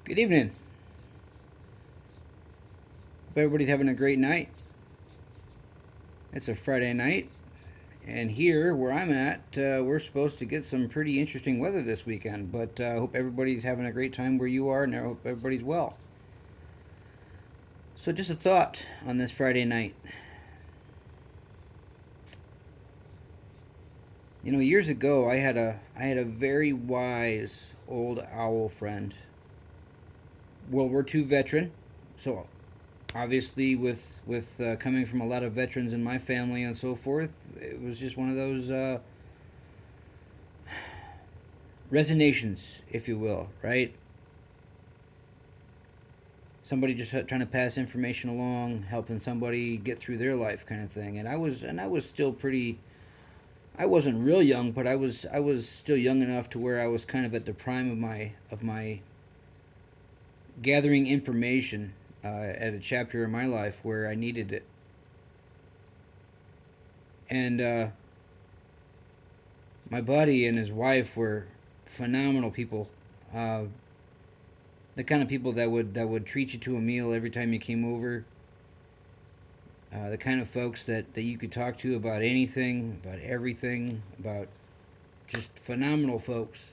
Good evening. Hope everybody's having a great night. It's a Friday night, and here where I'm at, we're supposed to get some pretty interesting weather this weekend. But I hope everybody's having a great time where you are, and I hope everybody's well. So, just a thought on this Friday night. Years ago, I had a very wise old owl friend, World War II veteran. So obviously, with coming from a lot of veterans in my family and so forth, it was just one of those resonations, if you will, right? Somebody just trying to pass information along, helping somebody get through their life, kind of thing. And I was still pretty. I wasn't real young, but I was still young enough to where I was kind of at the prime of my gathering information at a chapter in my life where I needed it. And my buddy and his wife were phenomenal people. Uh, the kind of people that would treat you to a meal every time you came over. The kind of folks that you could talk to about anything, about everything, about just phenomenal folks.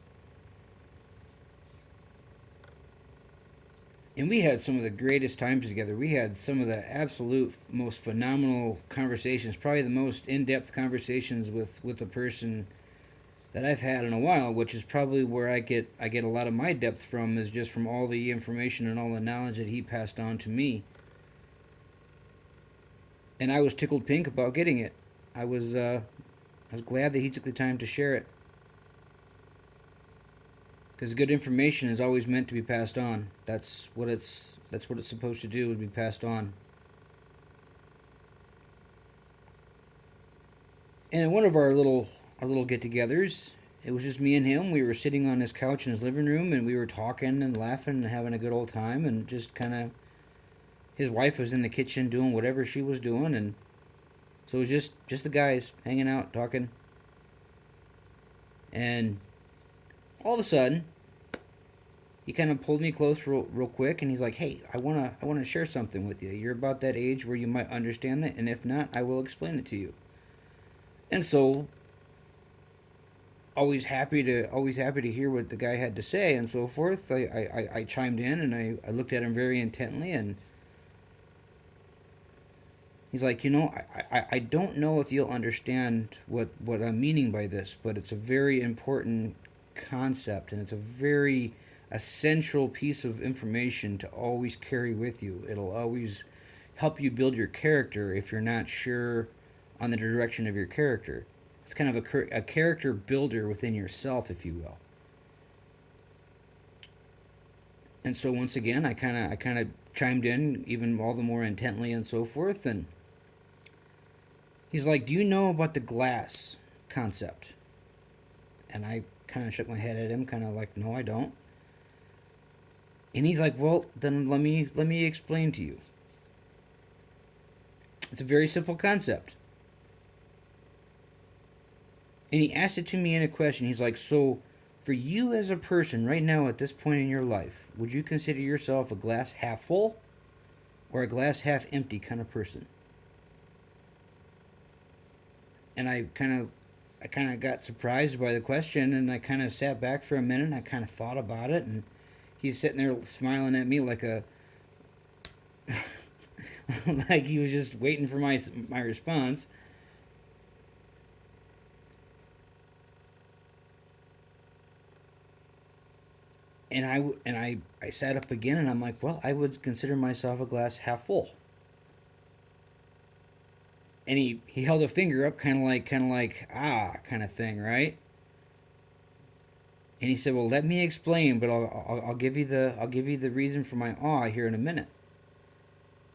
And we had some of the greatest times together. We had some of the absolute most phenomenal conversations, probably the most in-depth conversations with a person that I've had in a while, which is probably where I get a lot of my depth from, is just from all the information and all the knowledge that he passed on to me. And I was tickled pink about getting it. I was glad that he took the time to share it, because good information is always meant to be passed on. That's what it's supposed to do, would be passed on. And in one of our little get-togethers, it was just me and him. We were sitting on his couch in his living room, and we were talking and laughing and having a good old time, and just kind of his wife was in the kitchen doing whatever she was doing, and so it was just the guys hanging out talking. And all of a sudden, he kind of pulled me close real quick, and he's like, "Hey, I wanna share something with you. You're about that age where you might understand that, and if not, I will explain it to you." And so, always happy to hear what the guy had to say and so forth. I chimed in, and I looked at him very intently, and he's like, I don't know if you'll understand what I'm meaning by this, but it's a very important concept, and it's a very essential piece of information to always carry with you. It'll always help you build your character if you're not sure on the direction of your character. It's kind of a character builder within yourself, if you will. And so once again, I kind of chimed in even all the more intently and so forth. And he's like, "Do you know about the glass concept?" And I kind of shook my head at him, kind of like, "No, I don't." And he's like, "Well, then let me explain to you. It's a very simple concept." And he asked it to me in a question. He's like, "So, for you as a person right now at this point in your life, would you consider yourself a glass half full or a glass half empty kind of person?" And I kind of got surprised by the question, and I kind of sat back for a minute, and I kind of thought about it, and he's sitting there smiling at me like a like he was just waiting for my response. And I sat up again, and I'm like, "Well, I would consider myself a glass half full." And he held a finger up, kind of like ah, kind of thing, right? And he said, "Well, let me explain, but I'll give you the reason for my awe here in a minute."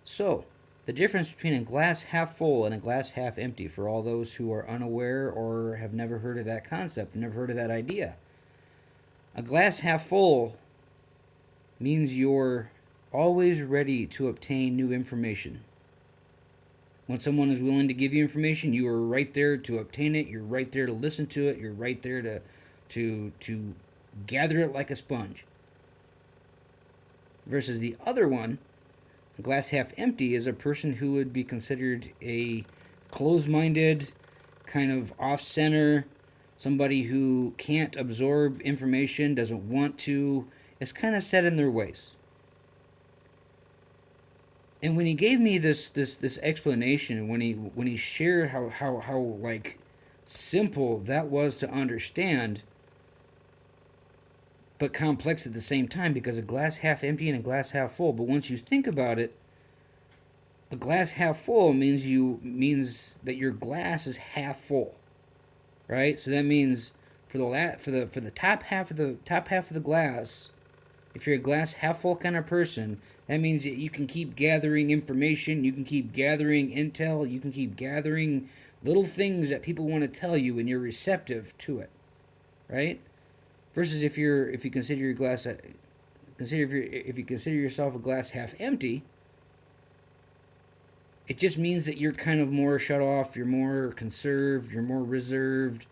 So, the difference between a glass half full and a glass half empty, for all those who are unaware or have never heard of that concept, never heard of that idea. A glass half full means you're always ready to obtain new information. When someone is willing to give you information, you are right there to obtain it. You're right there to listen to it. You're right there to gather it like a sponge. versus the other one, glass half empty, is a person who would be considered a closed-minded, kind of off-center, somebody who can't absorb information, doesn't want to, is kind of set in their ways. And when he gave me this explanation, when he shared how like simple that was to understand, but complex at the same time, because a glass half empty and a glass half full. But once you think about it, a glass half full means that your glass is half full, right? So that means for the top half of the glass, if you're a glass half full kind of person, that means that you can keep gathering information, you can keep gathering intel, you can keep gathering little things that people want to tell you, and you're receptive to it, right? Versus if you consider your glass if you consider yourself a glass half empty, it just means that you're kind of more shut off, you're more conserved, you're more reserved.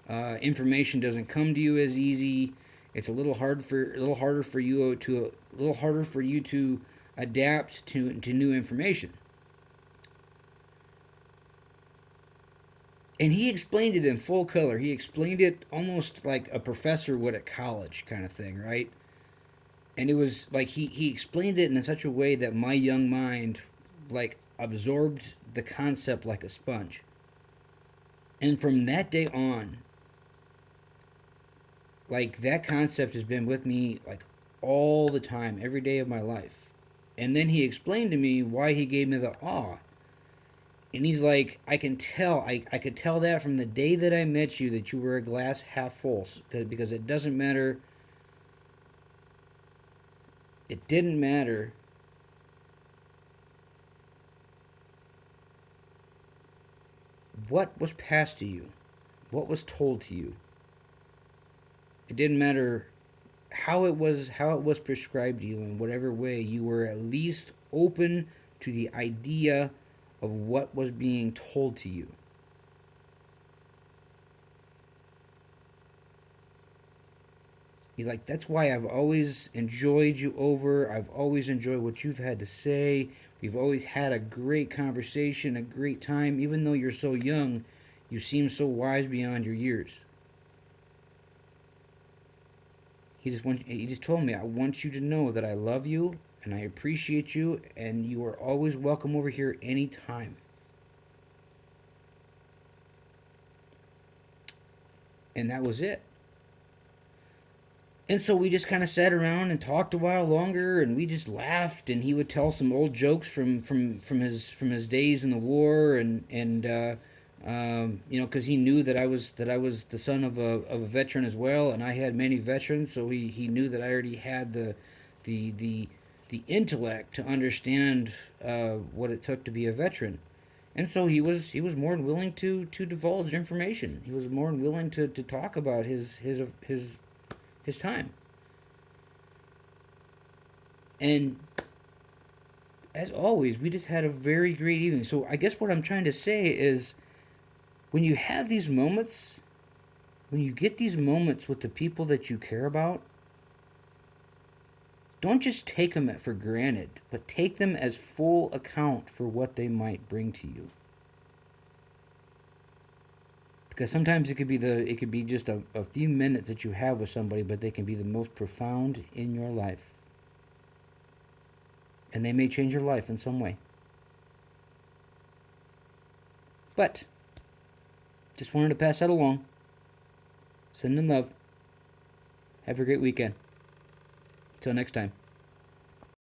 Information doesn't come to you as easy. It's a little harder for you to adapt to new information. And he explained it in full color. He explained it almost like a professor would at college, kind of thing, right? And it was like he explained it in such a way that my young mind like absorbed the concept like a sponge. And from that day on, like that concept has been with me like all the time, every day of my life. And then he explained to me why he gave me the awe. And he's like, I could tell that from the day that I met you that you were a glass half full, because it doesn't matter. It didn't matter what was passed to you, what was told to you. It didn't matter how it was prescribed to you in whatever way. You were at least open to the idea of what was being told to you. He's like, that's why I've always enjoyed you over. I've always enjoyed what you've had to say. We've always had a great conversation, a great time. Even though you're so young, you seem so wise beyond your years. He just told me, I want you to know that I love you and I appreciate you, and you are always welcome over here anytime. And that was it. And so we just kind of sat around and talked a while longer, and we just laughed. And he would tell some old jokes from his days in the war, because he knew that I was the son of a veteran as well, and I had many veterans, so he knew that I already had the intellect to understand what it took to be a veteran. And so he was more than willing to divulge information. He was more than willing to talk about his time. And as always, we just had a very great evening. So I guess what I'm trying to say is, when you have these moments, when you get these moments with the people that you care about, don't just take them for granted, but take them as full account for what they might bring to you. Because sometimes it could be just a few minutes that you have with somebody, but they can be the most profound in your life. And they may change your life in some way. But just wanted to pass that along. Send in love. Have a great weekend. Till next time.